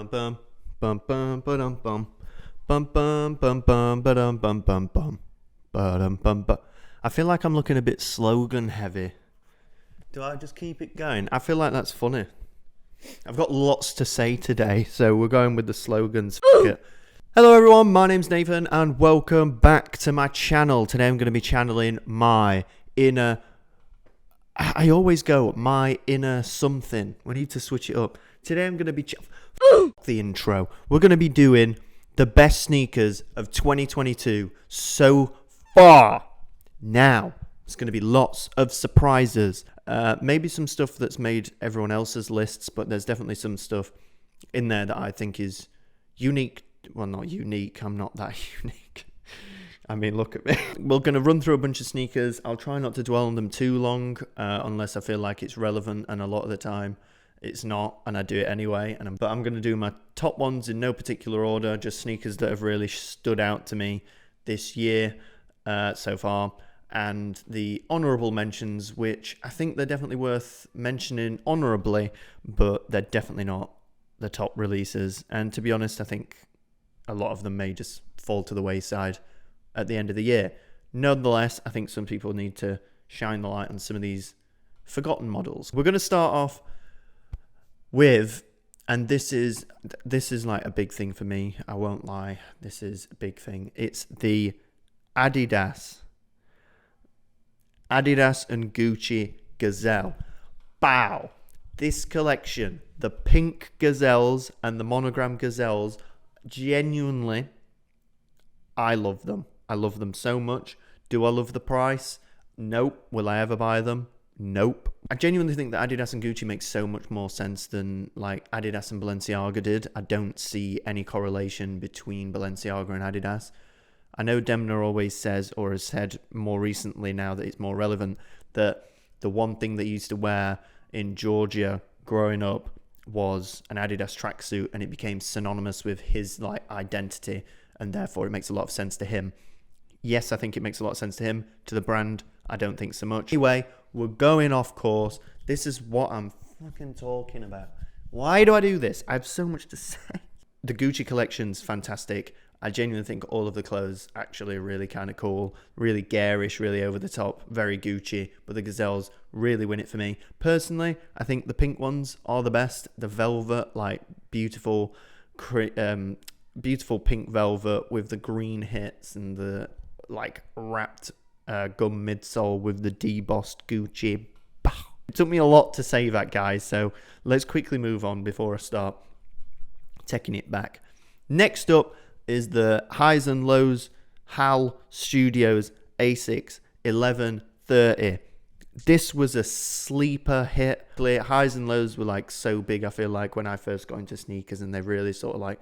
bum bum bum bum ba-dum bum bum bum bum bum ba-dum bum bum bum ba-dum bum bum. I feel like I'm looking a bit slogan heavy. Do I just keep it going? I feel like that's funny. I've got lots to say today, so we're going with the slogans. Hello everyone, my name's Nathan and welcome back to my channel. Today I'm going to be channeling my inner... I always go, my inner something. We need to switch it up. Today I'm going to be... the intro. We're going to be doing the best sneakers of 2022 so far. Now, there's going to be lots of surprises. Maybe some stuff that's made everyone else's lists, but there's definitely some stuff in there that I think is unique. Well, not unique. I'm not that unique. I mean, look at me. We're going to run through a bunch of sneakers. I'll try not to dwell on them too long, unless I feel like it's relevant, and a lot of the time it's not, and I do it anyway. But I'm going to do my top ones in no particular order, just sneakers that have really stood out to me this year so far, and the honourable mentions, which I think they're definitely worth mentioning honourably, but they're definitely not the top releases. And to be honest, I think a lot of them may just fall to the wayside at the end of the year. Nonetheless, I think some people need to shine the light on some of these forgotten models. We're going to start off with, and this is like a big thing for me, I won't lie, this is a big thing. It's the Adidas and Gucci Gazelle. Bow! This collection, the pink gazelles and the monogram gazelles, genuinely, I love them. I love them so much. Do I love the price? Nope. Will I ever buy them? Nope. I genuinely think that Adidas and Gucci makes so much more sense than like Adidas and Balenciaga did. I don't see any correlation between Balenciaga and Adidas. I know Demna always says, or has said more recently now that it's more relevant, that the one thing that he used to wear in Georgia growing up was an Adidas tracksuit, and it became synonymous with his like identity, and therefore it makes a lot of sense to him. Yes, I think it makes a lot of sense to him. To the brand, I don't think so much. Anyway, we're going off course. This is what I'm fucking talking about. Why do I do this? I have so much to say. The Gucci collection's fantastic. I genuinely think all of the clothes actually are really kind of cool. Really garish, really over the top, very Gucci. But the gazelles really win it for me. Personally, I think the pink ones are the best. The velvet, like beautiful pink velvet with the green hits and the like wrapped gum midsole with the debossed Gucci. It took me a lot to say that, guys, so let's quickly move on before I start taking it back. Next up is the Highs and Lows HAL Studios Asics 1130. This was a sleeper hit. Highs and Lows were like so big, I feel like, when I first got into sneakers, and they've really sort of like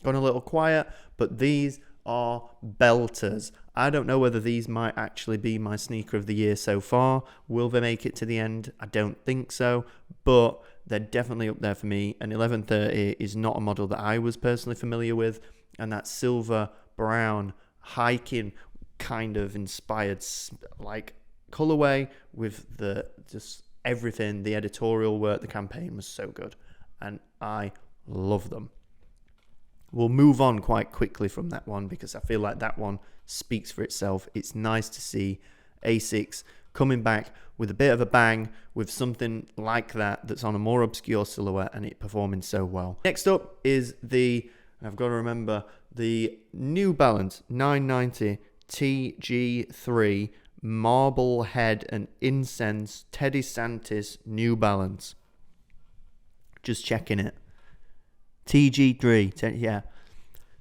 gone a little quiet, but these are belters. I don't know whether these might actually be my sneaker of the year so far. Will they make it to the end? I don't think so, but they're definitely up there for me. And 1130 is not a model that I was personally familiar with, and that silver brown hiking kind of inspired like colorway with the just everything, the editorial work, the campaign was so good, and I love them. We'll move on quite quickly from that one because I feel like that one speaks for itself. It's nice to see Asics coming back with a bit of a bang with something like that that's on a more obscure silhouette, and it performing so well. Next up is I've got to remember, the New Balance 990 TG3 Marble Head and Incense Teddy Santis New Balance. Just checking it. TG3, yeah.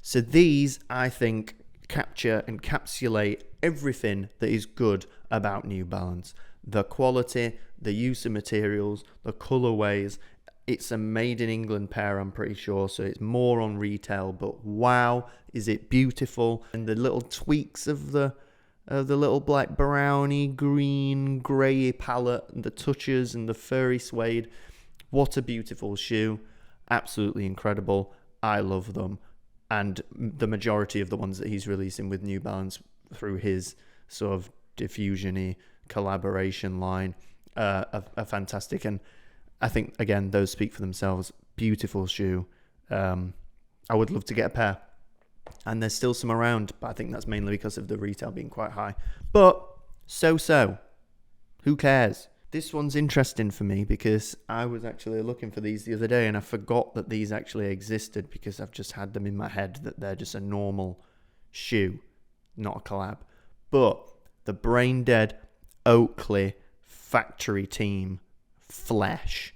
So these, I think, encapsulate everything that is good about New Balance. The quality, the use of materials, the colorways. It's a made in England pair, I'm pretty sure, so it's more on retail, but wow, is it beautiful. And the little tweaks of the little black browny, green, grey palette, and the touches and the furry suede. What a beautiful shoe. Absolutely incredible. I love them. And the majority of the ones that he's releasing with New Balance through his sort of diffusion-y collaboration line are fantastic. And I think, again, those speak for themselves. Beautiful shoe. I would love to get a pair. And there's still some around, but I think that's mainly because of the retail being quite high. But so. Who cares? This one's interesting for me because I was actually looking for these the other day and I forgot that these actually existed because I've just had them in my head that they're just a normal shoe, not a collab. But the brain dead Oakley factory team flesh.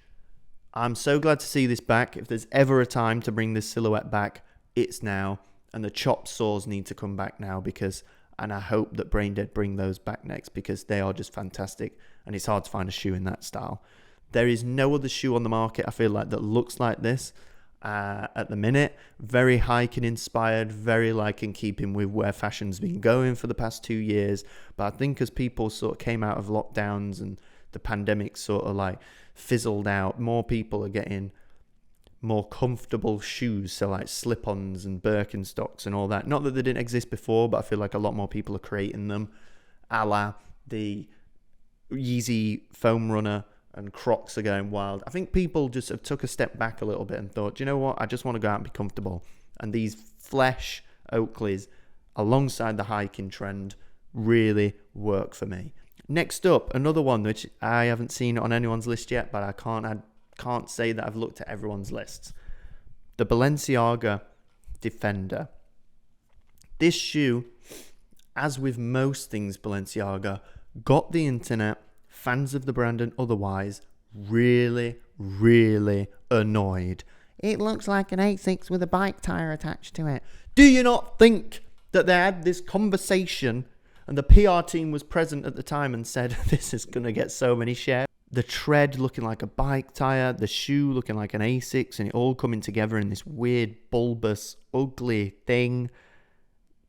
I'm so glad to see this back. If there's ever a time to bring this silhouette back, it's now. And the chopped saws need to come back now and I hope that Brain Dead bring those back next because they are just fantastic and it's hard to find a shoe in that style. There is no other shoe on the market, I feel like, that looks like this at the minute. Very hiking inspired, very like in keeping with where fashion's been going for the past 2 years. But I think as people sort of came out of lockdowns and the pandemic sort of like fizzled out, more people are getting more comfortable shoes, so like slip-ons and Birkenstocks and all that. Not that they didn't exist before, but I feel like a lot more people are creating them, a la the Yeezy foam runner and Crocs are going wild. I think people just have took a step back a little bit and thought, do you know what, I just want to go out and be comfortable, and these flesh Oakleys alongside the hiking trend really work for me. Next up, another one which I haven't seen on anyone's list yet, but I can't say that I've looked at everyone's lists. The Balenciaga Defender. This shoe, as with most things Balenciaga, got the internet, fans of the brand and otherwise, really, really annoyed. It looks like an asics with a bike tire attached to it. Do you not think that they had this conversation and the PR team was present at the time and said, this is going to get so many shares? The tread looking like a bike tire, the shoe looking like an asics, and it all coming together in this weird, bulbous, ugly thing.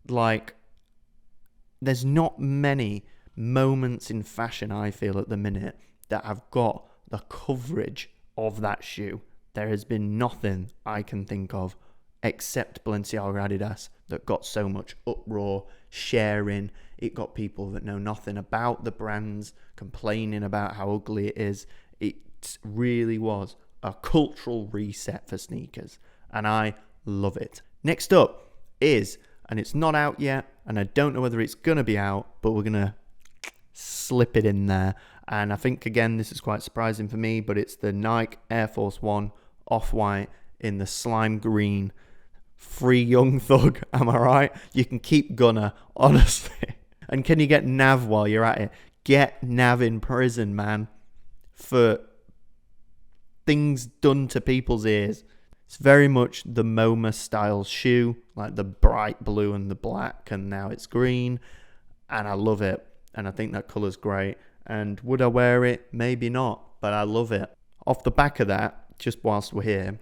Like, there's not many moments in fashion, I feel, at the minute that have got the coverage of that shoe. There has been nothing I can think of except Balenciaga Adidas that got so much uproar, sharing. It got people that know nothing about the brands complaining about how ugly it is. It really was a cultural reset for sneakers, and I love it. Next up is, and it's not out yet, and I don't know whether it's going to be out, but we're going to slip it in there. And I think, again, this is quite surprising for me, but it's the Nike Air Force One Off-White in the slime green. Free Young Thug, am I right? You can keep Gunner, honestly. And can you get Nav while you're at it? Get Nav in prison, man, for things done to people's ears. It's very much the MoMA style shoe, like the bright blue and the black, and now it's green, and I love it. And I think that colour's great. And would I wear it? Maybe not, but I love it. Off the back of that, just whilst we're here,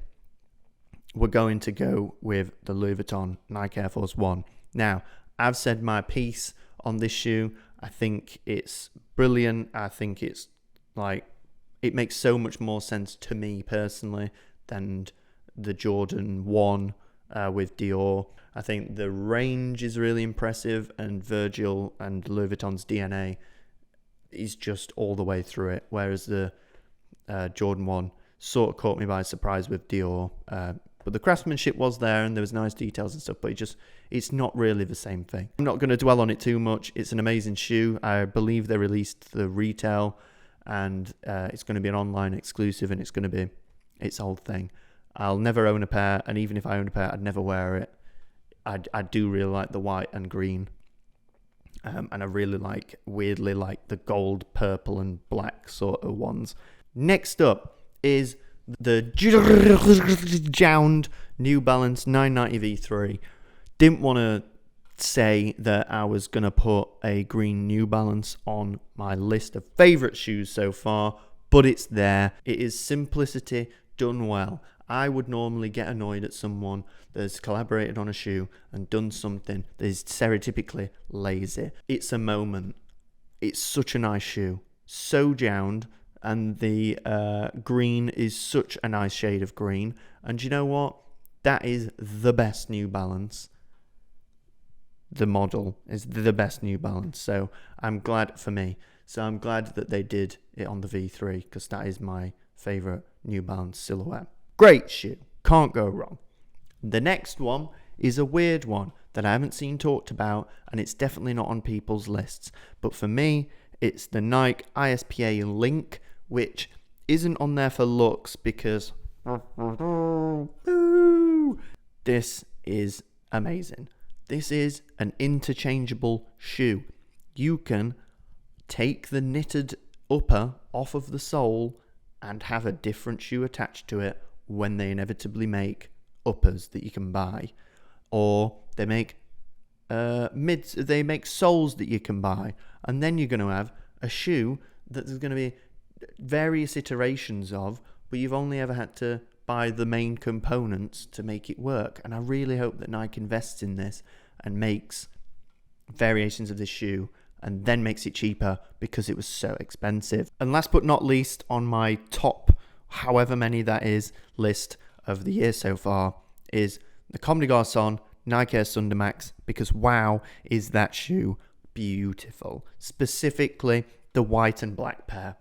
we're going to go with the Louis Vuitton Nike Air Force One. Now, I've said my piece on this shoe. I think it's brilliant. I think it's like, it makes so much more sense to me personally than the Jordan 1 with Dior. I think the range is really impressive, and Virgil and Louis Vuitton's DNA is just all the way through it, whereas the Jordan 1 sort of caught me by surprise with Dior. But the craftsmanship was there and there was nice details and stuff, but it's not really the same thing. I'm not going to dwell on it too much. It's an amazing shoe. I believe they released the retail, and it's going to be an online exclusive, and it's going to be its whole thing. I'll never own a pair, and even if I own a pair, I'd never wear it. I do really like the white and green, and I really weirdly like the gold, purple and black sort of ones. Next up is the jjjjound New Balance 990 V3. Didn't want to say that I was going to put a green New Balance on my list of favourite shoes so far, but it's there. It is simplicity done well. I would normally get annoyed at someone that's collaborated on a shoe and done something that is stereotypically lazy. It's a moment. It's such a nice shoe. So jound. And the green is such a nice shade of green. And you know what? That is the best New Balance. The model is the best New Balance. So I'm glad for me. So I'm glad that they did it on the V3, because that is my favourite New Balance silhouette. Great shoe. Can't go wrong. The next one is a weird one that I haven't seen talked about, and it's definitely not on people's lists. But for me, it's the Nike IPSA Link, which isn't on there for looks because this is amazing. This is an interchangeable shoe. You can take the knitted upper off of the sole and have a different shoe attached to it when they inevitably make uppers that you can buy, or they make soles that you can buy, and then you're going to have a shoe that there's going to be various iterations of, but you've only ever had to buy the main components to make it work. And I really hope that Nike invests in this and makes variations of this shoe and then makes it cheaper because it was so expensive. And last but not least, on my top, however many that is, list of the year so far is the Comme des Garçons Nike Air Sunder Max, because wow, is that shoe beautiful. Specifically, the white and black pair.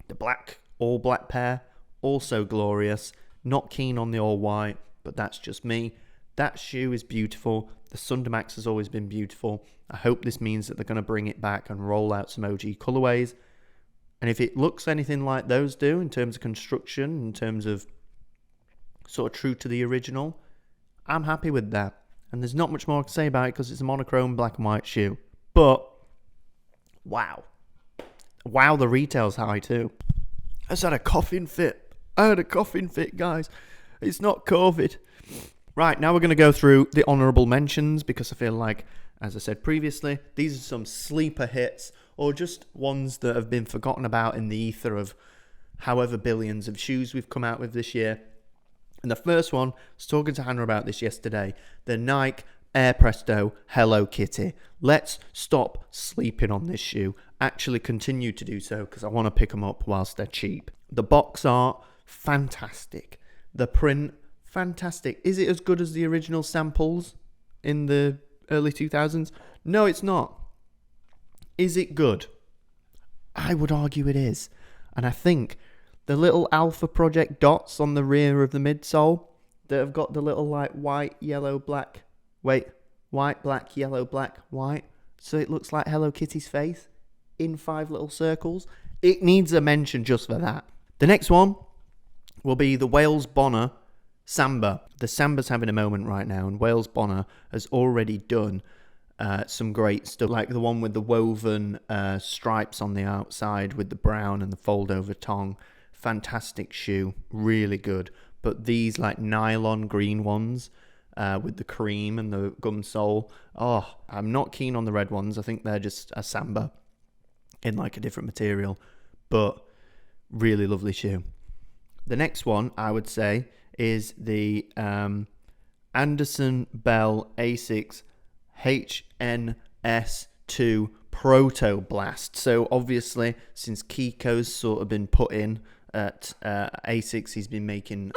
The all black pair, also glorious. Not keen on the all white, but that's just me. That shoe is beautiful. The Sunder Max has always been beautiful. I hope this means that they're going to bring it back and roll out some OG colorways. And if it looks anything like those do in terms of construction, in terms of sort of true to the original, I'm happy with that. And there's not much more to say about it because it's a monochrome black and white shoe. But, wow. Wow, the retail's high too. I just had a coughing fit. Guys. It's not COVID. Right, now we're going to go through the honourable mentions because I feel like, as I said previously, these are some sleeper hits or just ones that have been forgotten about in the ether of however billions of shoes we've come out with this year. And the first one, I was talking to Hannah about this yesterday, the Nike Air Presto Hello Kitty. Let's stop sleeping on this shoe. Actually continue to do so because I want to pick them up whilst they're cheap. The box art, fantastic. The print, fantastic. Is it as good as the original samples in the early 2000s? No, it's not. Is it good? I would argue it is. And I think the little Alpha Project dots on the rear of the midsole that have got the little like white, yellow, black, white, black, yellow, black, white, so it looks like Hello Kitty's face in 5 little circles. It needs a mention just for that. The next one will be the Wales Bonner Samba. The Samba's having a moment right now, and Wales Bonner has already done some great stuff, like the one with the woven stripes on the outside with the brown and the fold-over tongue. Fantastic shoe, really good. But these like nylon green ones with the cream and the gum sole, oh, I'm not keen on the red ones. I think they're just a Samba in like a different material, but really lovely shoe. The next one I would say is the Andersson Bell Asics HNS2 Protoblast. So obviously, since Kiko's sort of been put in at Asics, he's been making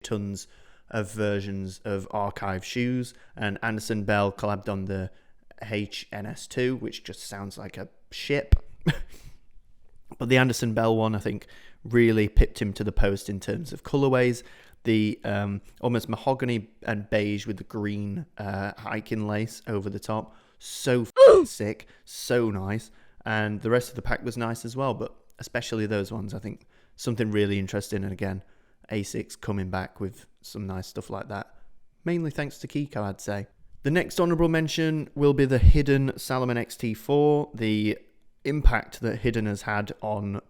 tons of versions of archive shoes, and Andersson Bell collabed on the HNS2, which just sounds like a ship. But the Andersson Bell one, I think, really pipped him to the post in terms of colorways. The almost mahogany and beige with the green hiking lace over the top. So sick, so nice. And the rest of the pack was nice as well, but especially those ones, I think something really interesting. And again, Asics coming back with some nice stuff like that. Mainly thanks to Kiko, I'd say. The next honourable mention will be the Hidden Salomon XT4. The impact that Hidden has had on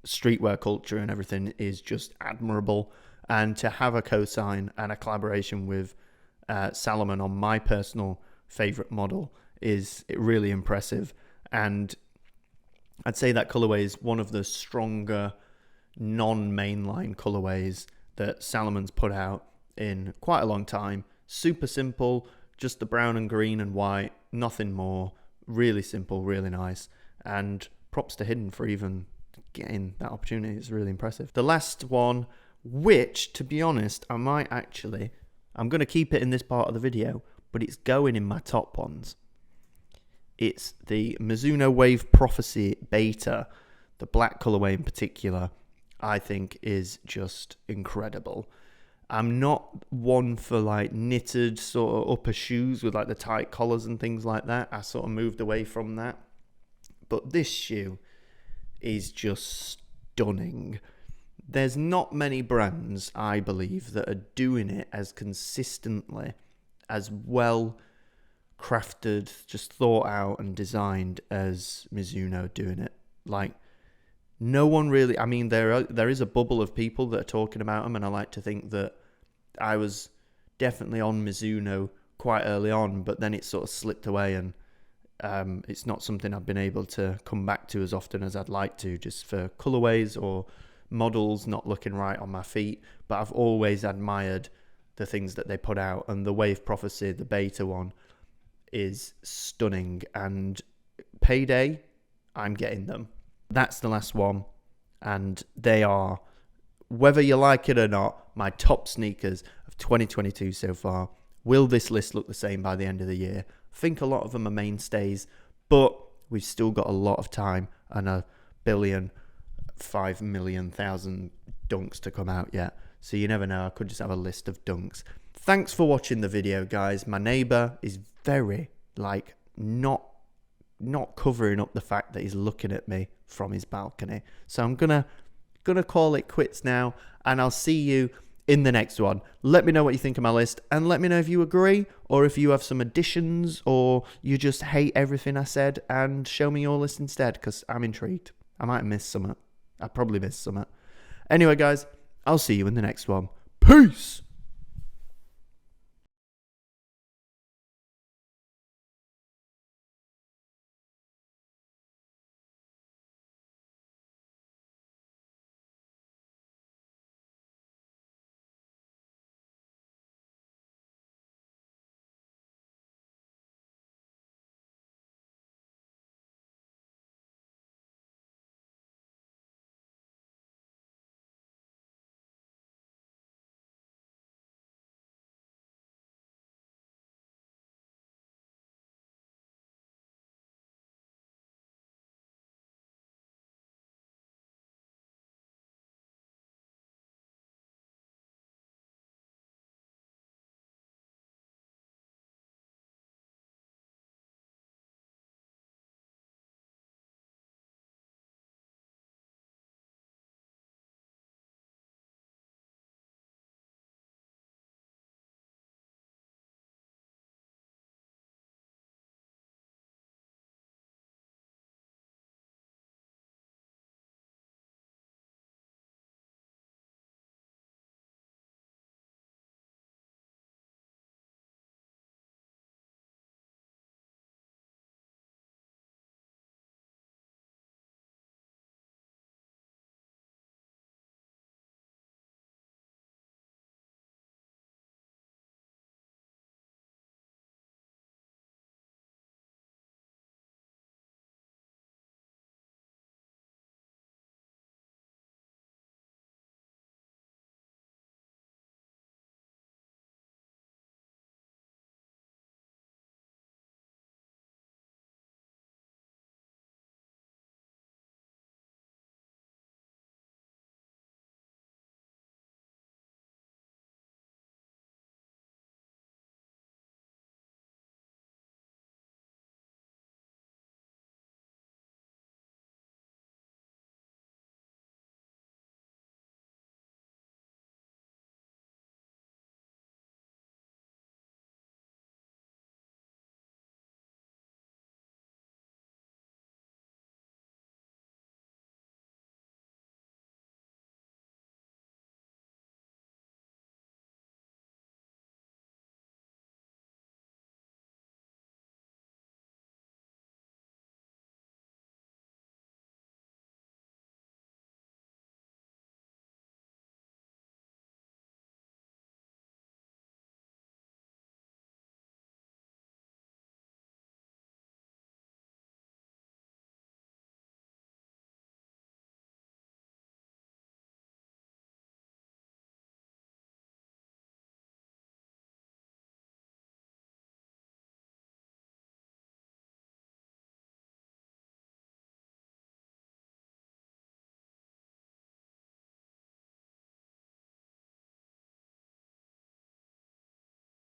streetwear culture and everything is just admirable. And to have a co-sign and a collaboration with Salomon on my personal favourite model is really impressive. And I'd say that colourway is one of the stronger non-mainline colourways that Salomon's put out in quite a long time. Super simple, just the brown and green and white, nothing more. Really simple, really nice. And props to Hidden for even getting that opportunity. It's really impressive. The last one, which, to be honest, I'm going to keep it in this part of the video, but it's going in my top ones. It's the Mizuno Wave Prophecy Beta. The black colorway in particular, I think, is just incredible. I'm not one for like knitted sort of upper shoes with like the tight collars and things like that. I sort of moved away from that. But this shoe is just stunning. There's not many brands, I believe, that are doing it as consistently, as well crafted, just thought out and designed as Mizuno doing it. Like, no one really, I mean, there is a bubble of people that are talking about them, and I like to think that I was definitely on Mizuno quite early on, but then it sort of slipped away, and it's not something I've been able to come back to as often as I'd like to, just for colorways or models not looking right on my feet. But I've always admired the things that they put out, and the Wave Prophecy, the beta one, is stunning. And payday, I'm getting them. That's the last one, and they are, whether you like it or not, my top sneakers of 2022 so far. Will this list look the same by the end of the year? I think a lot of them are mainstays, but we've still got a lot of time and 5,000,000 dunks to come out yet. So you never know, I could just have a list of dunks. Thanks for watching the video, guys. My neighbor is very, like, not covering up the fact that he's looking at me from his balcony. So I'm gonna call it quits now, and I'll see you in the next one. Let me know what you think of my list, and let me know if you agree, or if you have some additions, or you just hate everything I said, and show me your list instead, because I'm intrigued. I might miss something. I probably missed something. Anyway, guys, I'll see you in the next one. Peace!